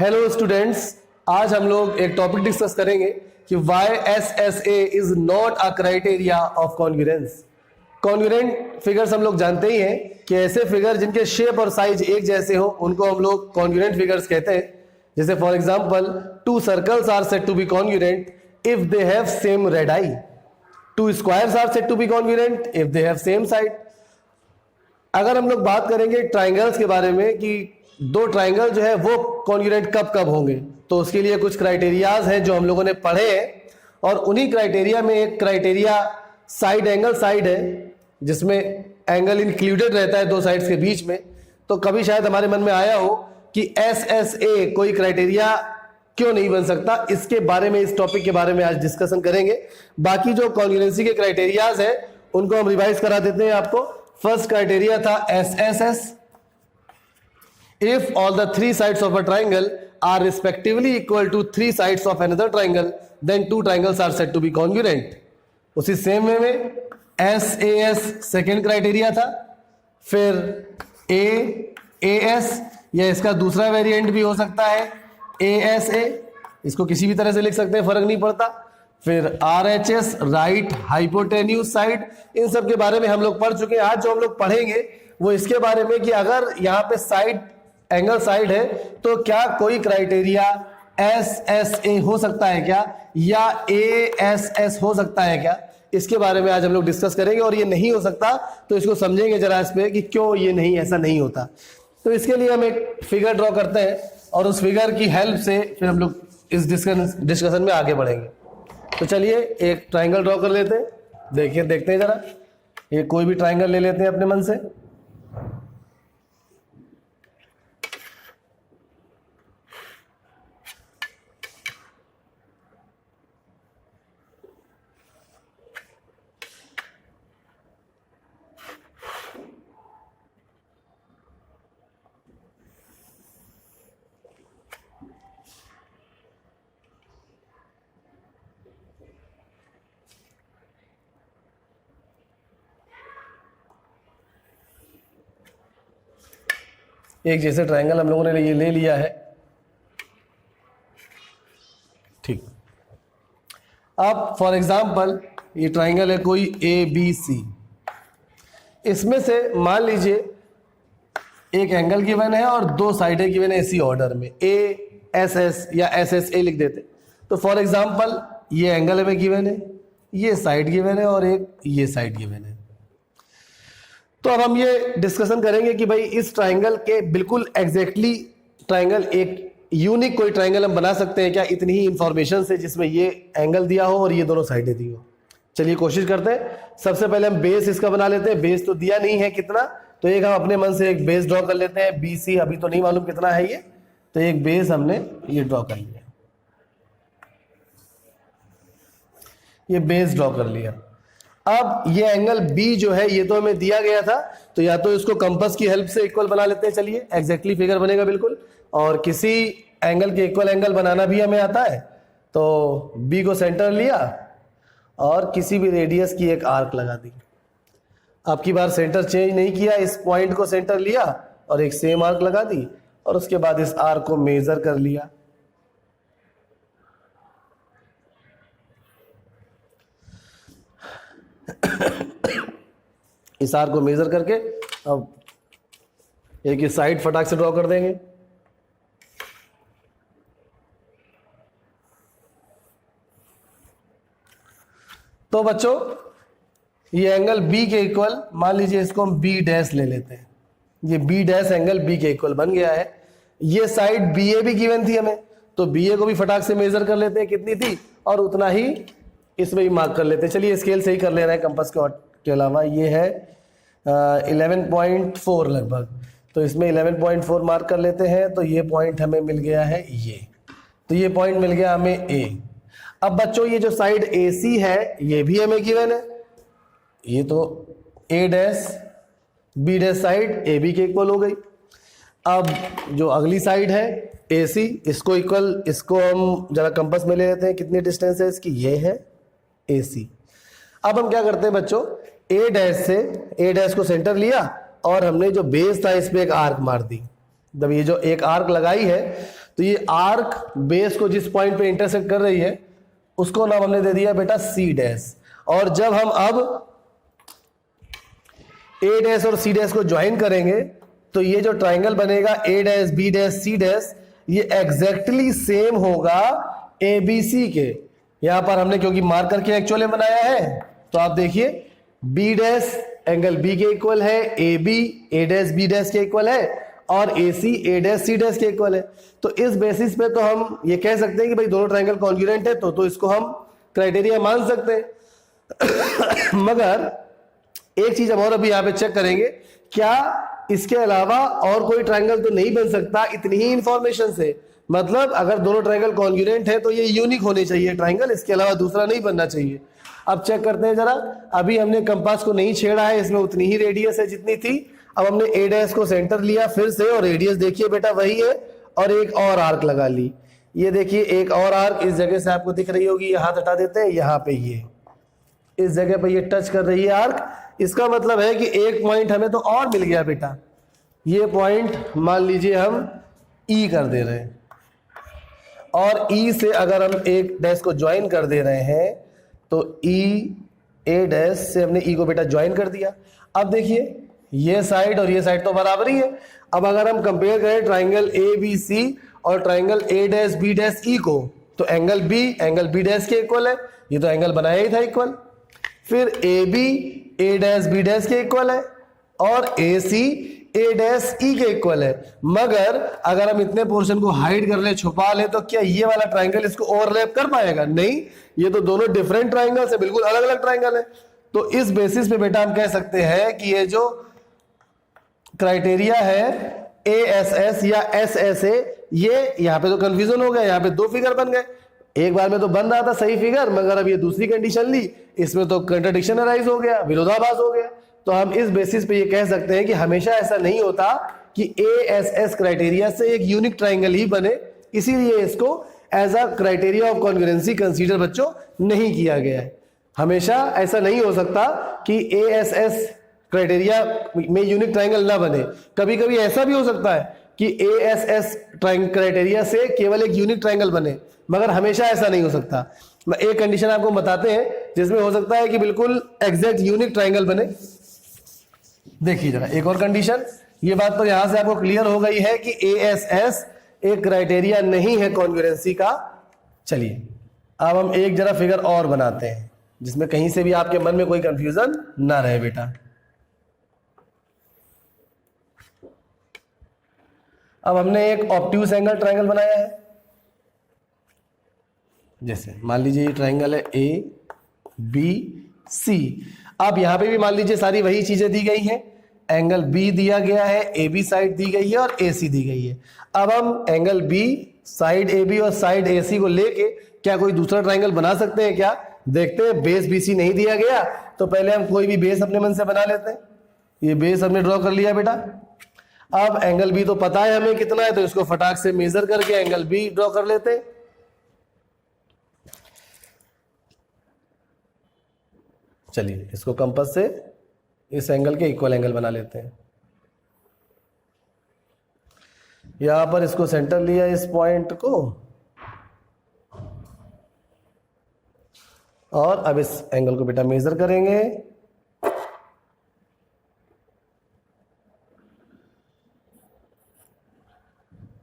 Hello students, आज हम लोग एक टॉपिक डिस्कस करेंगे कि why SSA is not a criteria of congruence. Congruent figures हम लोग जानते ही हैं कि ऐसे फिगर जिनके शेप और साइज एक जैसे हो उनको हम लोग कॉन्ग्रुएंट फिगर्स कहते हैं। जैसे for example, two circles are said to be congruent if they have same radii, two squares are said to be congruent if they have same side. अगर हम लोग बात करेंगे ट्राइंगल्स के बारे में कि दो ट्राइंगल जो है वो कॉन्ग्रुएंट कब कब होंगे, तो उसके लिए कुछ क्राइटेरियाज हैं जो हम लोगों ने पढ़े हैं, और उन्हीं क्राइटेरिया में एक क्राइटेरिया साइड एंगल साइड है, जिसमें एंगल इंक्लूडेड रहता है दो साइड्स के बीच में। तो कभी शायद हमारे मन में आया हो कि SSA कोई क्राइटेरिया क्यों नहीं बन सकता, इसके बारे में, इस टॉपिक के बारे में आज डिस्कशन करेंगे। बाकी जो कॉन्ग्रुएंसी के क्राइटेरियाज है उनको हम रिवाइज करा देते हैं आपको। फर्स्ट क्राइटेरिया था SSS, if all the three sides of a triangle are respectively equal to three sides of another triangle, then two triangles are said to be congruent. उसी सेम वे में SAS second criteria था, फिर AS या इसका दूसरा variant भी हो सकता है ASA, इसको किसी भी तरह से लिख सकते हैं, फर्क नहीं पड़ता। फिर RHS राइट हाइपोटेन्यूज साइड, इन सब के बारे में हम लोग पढ़ चुके हैं। आज जो हम लोग पढ़ेंगे वो इसके बारे में कि अगर यहाँ पे साइड एंगल साइड है तो क्या कोई क्राइटेरिया SSA हो सकता है क्या, या ASS हो सकता है क्या, इसके बारे में आज हम लोग डिस्कस करेंगे। और ये नहीं हो सकता तो इसको समझेंगे जरा इस पे कि क्यों ये नहीं, ऐसा नहीं होता। तो इसके लिए हम एक फिगर ड्रॉ करते हैं और उस फिगर की हेल्प से फिर हम लोग इस डिस्कशन में आगे बढ़ेंगे। तो चलिए एक ट्राइंगल ड्रॉ कर लेते हैं, देखते हैं जरा। ये कोई भी ट्राइंगल ले लेते हैं अपने मन से। एक जैसे ट्राइंगल हम लोगों ने ये ले लिया है, ठीक। अब फॉर एग्जांपल ये ट्राइंगल है कोई ABC, इसमें से मान लीजिए एक एंगल गिवन है और दो साइडें गिवन है इसी ऑर्डर में, ASS या SSA लिख देते। तो फॉर एग्जांपल ये एंगल हमें गिवन है, ये साइड गिवन है और एक ये साइड गिवन है। तो अब हम ये डिस्कशन करेंगे कि भाई इस ट्राइंगल के बिल्कुल एग्जैक्टली ट्राइंगल, एक यूनिक कोई ट्राइंगल हम बना सकते हैं क्या इतनी ही इंफॉर्मेशन से, जिसमें ये एंगल दिया हो और ये दोनों साइडें दी हो। चलिए कोशिश करते हैं। सबसे पहले हम बेस इसका बना लेते हैं। बेस तो दिया नहीं है कितना, तो एक हम अपने मन से एक बेस ड्रॉ कर लेते हैं। BC अभी तो नहीं मालूम कितना है ये, तो एक बेस हमने ये ड्रॉ कर लिया, ये बेस ड्रॉ कर लिया। अब ये एंगल B जो है ये तो हमें दिया गया था, तो या तो इसको कंपास की हेल्प से इक्वल बना लेते हैं। चलिए एग्जैक्टली फिगर बनेगा बिल्कुल। और किसी एंगल के इक्वल एंगल बनाना भी हमें आता है, तो B को सेंटर लिया और किसी भी रेडियस की एक आर्क लगा दी। अब की बार सेंटर चेंज नहीं किया, इस पॉइंट को सेंटर लिया और एक सेम आर्क लगा दी, और उसके बाद इस आर्क को मेजर कर लिया। इस आर्क को मेजर करके अब एक इस साइड फटाक से ड्रॉ कर देंगे। तो बच्चों ये एंगल B के इक्वल, मान लीजिए इसको हम B डैश ले लेते हैं। ये B डैश एंगल B के इक्वल बन गया है। ये साइड BA भी गिवन थी हमें, तो BA को भी फटाक से मेजर कर लेते हैं कितनी थी, और उतना ही इसमें भी मार्क कर लेते हैं। चलिए स्केल से ही कर लेना है कंपास के अलावा। ये है 11.4 लगभग, तो इसमें 11.4 मार्क कर लेते हैं। तो ये पॉइंट हमें मिल गया है ये, तो ये पॉइंट मिल गया हमें A। अब बच्चों ये जो साइड AC है ये भी हमें गिवन है, ये तो A dash B dash side AB के इक्वल हो गई। अब जो अगली साइड है AC, इसको इक्वल, इसको हम जरा कंपास में ले लेते हैं। कितनी डिस्टेंस है इसकी, ये है AC। अब हम क्या करते हैं बच्चों, A डैश से A डैश को सेंटर लिया और हमने जो बेस था इस पे एक आर्क मार दी। जब ये जो एक आर्क लगाई है तो ये आर्क बेस को जिस पॉइंट पे इंटरसेक्ट कर रही है उसको नाम हमने दे दिया बेटा सी डैश। और जब हम अब ए डैश और सी डैश को ज्वाइन करेंगे तो ये जो ट्राइंगल बनेगा A dash B dash C dash, ये एग्जैक्टली सेम होगा ए बी सी के। यहां पर हमने क्योंकि मार्क करके एक्चुअली बनाया है, तो आप देखिए बी डैश एंगल बी के इक्वल है, A B A dash B dash के इक्वल है, और A C A dash C dash के इक्वल है। तो इस बेसिस पे तो हम ये कह सकते हैं कि भाई दोनों ट्राइंगल कॉन्ग्रुएंट है, तो इसको हम क्राइटेरिया मान सकते हैं। मगर एक चीज हम और अभी यहाँ पे चेक करेंगे, क्या इसके अलावा और कोई ट्राइंगल तो नहीं बन सकता इतनी ही इंफॉर्मेशन से? मतलब अगर दोनों ट्राइंगल कॉन्ग्रुएंट है तो ये यूनिक होने चाहिए ट्राइंगल, इसके अलावा दूसरा नहीं बनना चाहिए। अब चेक करते हैं जरा। अभी हमने कंपास को नहीं छेड़ा है, इसमें उतनी ही रेडियस है जितनी थी। अब हमने ए डैश को सेंटर लिया फिर से, और रेडियस देखिए बेटा वही है, और एक और आर्क लगा ली। ये देखिए एक और आर्क इस जगह से आपको दिख रही होगी, ये हाथ हटा देते हैं, यहाँ पे ये इस जगह पे ये टच कर रही है आर्क। इसका मतलब है कि एक पॉइंट हमें तो और मिल गया बेटा। ये पॉइंट मान लीजिए हम ई कर दे रहे हैं, और ई से अगर हम एक डैश को ज्वाइन कर दे रहे हैं तो ई ए डैश से हमने ई को बेटा ज्वाइन कर दिया। अब देखिए ये साइड और ये साइड तो बराबर ही है। अब अगर हम कंपेयर करें ट्राइंगल ए बी सी और triangle A dash B dash E को, तो एंगल बी डैश के इक्वल है, ये तो एंगल बनाया ही था इक्वल। फिर A B A dash B dash के इक्वल है, और ए सी ए डैश ई के इक्वल है। मगर अगर हम इतने पोर्शन को हाइड कर ले, छुपा ले, तो क्या ये वाला ट्राइंगल इसको ओवरलैप कर पाएगा? नहीं, ये तो दोनों डिफरेंट ट्राइंगल्स है, बिल्कुल अलग अलग ट्राइंगल है। तो इस बेसिस पे बेटा हम कह सकते हैं कि ये जो क्राइटेरिया है ASS या SSA, ये यहाँ पे तो कंफ्यूजन हो गया, यहाँ पे दो फिगर बन गए। एक बार में तो बन रहा था सही फिगर, मगर अब ये दूसरी कंडीशन ली, इसमें तो कंट्राडिक्शन अराइज हो गया, विरोधाभास हो गया। तो हम इस बेसिस पे ये कह सकते हैं कि हमेशा ऐसा नहीं होता कि ASS क्राइटेरिया से एक यूनिक ट्राइंगल ही बने, इसीलिए इसको as a criteria of congruency consider बच्चों नहीं किया गया है। हमेशा ऐसा नहीं हो सकता कि ASS क्राइटेरिया में यूनिक ट्राइंगल ना बने। कभी कभी ऐसा भी हो सकता है कि ASS क्राइटेरिया से केवल एक यूनिक ट्राइंगल बने, मगर हमेशा ऐसा नहीं हो सकता। एक कंडीशन आपको बताते हैं जिसमें हो सकता है कि बिल्कुल एग्जैक्ट यूनिक ट्राइंगल बने। देखिए जरा एक और कंडीशन, ये बात तो यहां से आपको क्लियर हो गई है कि ASS एक क्राइटेरिया नहीं है कॉन्ग्रुएंसी का। चलिए अब हम एक जरा फिगर और बनाते हैं जिसमें कहीं से भी आपके मन में कोई कंफ्यूजन ना रहे बेटा। अब हमने एक ऑब्ट्यूज एंगल ट्राइंगल बनाया है। जैसे मान लीजिए ये ट्राइंगल है ABC। अब यहां पे भी मान लीजिए सारी वही चीजें दी गई हैं, एंगल B दिया गया है, AB साइड दी गई है और AC दी गई है। अब हम एंगल B, साइड AB और साइड AC को लेके क्या कोई दूसरा ट्राइंगल बना सकते हैं क्या? देखते हैं। बेस BC नहीं दिया गया तो पहले हम कोई भी बेस अपने मन से बना लेते हैं। ये बेस हमने ड्रॉ कर लिया बेटा। अब एंगल B तो पता है हमें कितना है, तो इसको फटाक से मेजर करके एंगल B ड्रॉ कर लेते हैं। चलिए इसको कंपास से इस एंगल के इक्वल एंगल बना लेते हैं। यहां पर इसको सेंटर लिया इस पॉइंट को, और अब इस एंगल को बेटा मेजर करेंगे।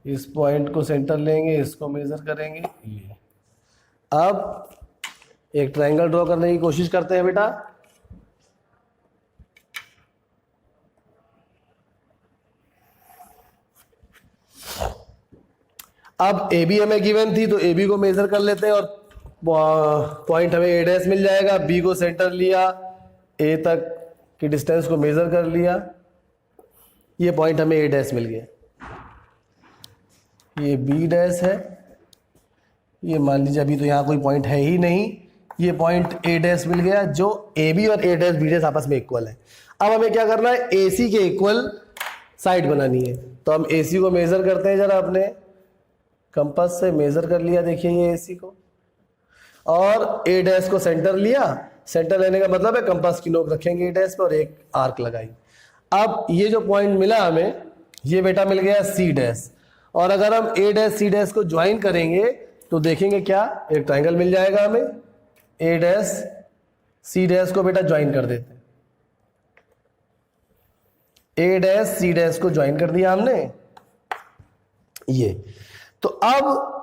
इस पॉइंट को सेंटर लेंगे, इसको मेजर करेंगे। ये अब एक ट्रायंगल ड्रॉ करने की कोशिश करते हैं बेटा। अब ए बी हमें गिवन थी तो ए बी को मेजर कर लेते हैं, और पॉइंट हमें ए डैश मिल जाएगा। बी को सेंटर लिया, ए तक की डिस्टेंस को मेजर कर लिया, ये पॉइंट हमें ए डैश मिल गया। ये बी डैश है, ये मान लीजिए अभी तो यहाँ कोई पॉइंट है ही नहीं, ये पॉइंट ए डैश मिल गया, जो ए बी और ए डैश बी डैश आपस में इक्वल है। अब हमें क्या करना है, ए सी के इक्वल साइड बनानी है। तो हम ए सी को मेजर करते हैं जरा, अपने कंपास से मेजर कर लिया, देखिए ये ए सी को, और ए डैश को सेंटर लिया। सेंटर लेने का मतलब है कंपास की नोक रखेंगे ए डैश पे और एक आर्क लगाई। अब ये जो पॉइंट मिला हमें, ये बेटा मिल गया सी डैश, और अगर हम ए डैश सी डैश को ज्वाइन करेंगे तो देखेंगे क्या, एक ट्राइंगल मिल जाएगा हमें। ए डैश सी डैश को बेटा ज्वाइन कर देते हैं, ए डैश सी डैश को ज्वाइन कर दिया हमने ये। तो अब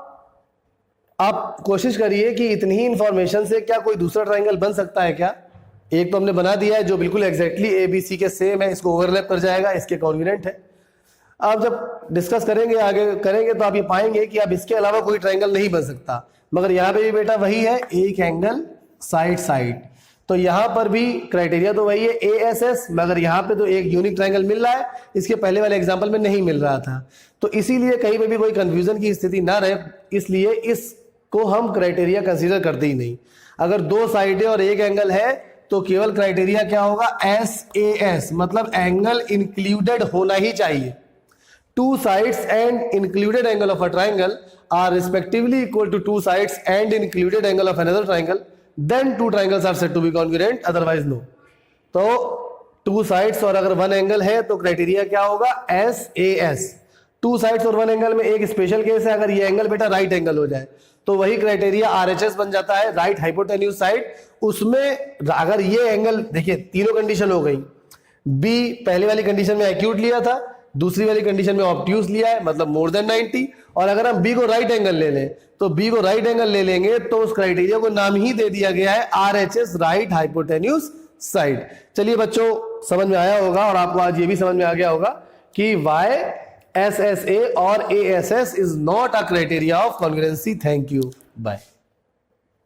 आप कोशिश करिए कि इतनी ही इंफॉर्मेशन से क्या कोई दूसरा ट्राइंगल बन सकता है क्या। एक तो हमने बना दिया है जो बिल्कुल एग्जैक्टली ए बी सी के सेम है, इसको ओवरलैप कर जाएगा, इसके कॉन्ग्रुएंट है। आप जब डिस्कस करेंगे आगे करेंगे तो आप ये पाएंगे कि अब इसके अलावा कोई ट्राइंगल नहीं बन सकता, मगर यहाँ पे भी बेटा वही है, एक एंगल साइड साइड। तो यहाँ पर भी क्राइटेरिया तो वही है ए एस एस, मगर यहाँ पे तो एक यूनिक ट्राइंगल मिल रहा है, इसके पहले वाले एग्जाम्पल में नहीं मिल रहा था। तो इसीलिए कहीं पे भी कोई कंफ्यूजन की स्थिति ना रहे, इसलिए इसको हम क्राइटेरिया कंसीडर करते ही नहीं। अगर दो साइडें और एक एंगल है तो केवल क्राइटेरिया क्या होगा, एस ए एस, मतलब एंगल इंक्लूडेड होना ही चाहिए। Two sides and included angle of a triangle are respectively equal to two sides and included angle of another triangle. Then two triangles are said to be congruent, otherwise no. तो two sides और अगर one angle है तो criteria क्या होगा, S A S. Two sides और one angle में एक स्पेशल केस है, अगर ये एंगल बेटा राइट एंगल हो जाए तो वही क्राइटेरिया आरएचएस बन जाता है, राइट हाइपोटेन्यूज साइड। उसमें अगर ये एंगल, देखिए तीनों कंडीशन हो गई, बी पहले वाली कंडीशन में एक्यूट लिया था, दूसरी वाली कंडीशन में ऑब्ट्यूज लिया है, मतलब मोर देन 90। और अगर हम बी को राइट एंगल ले लें तो बी को राइट एंगल ले लेंगे तो उस क्राइटेरिया को नाम ही दे दिया गया है आरएचएस, राइट हाइपोटेन्यूज साइड। चलिए बच्चों समझ में आया होगा, और आपको आज ये भी समझ में आ गया होगा कि वाई एस एस ए और A S S is not a criteria of congruency. Thank you, bye.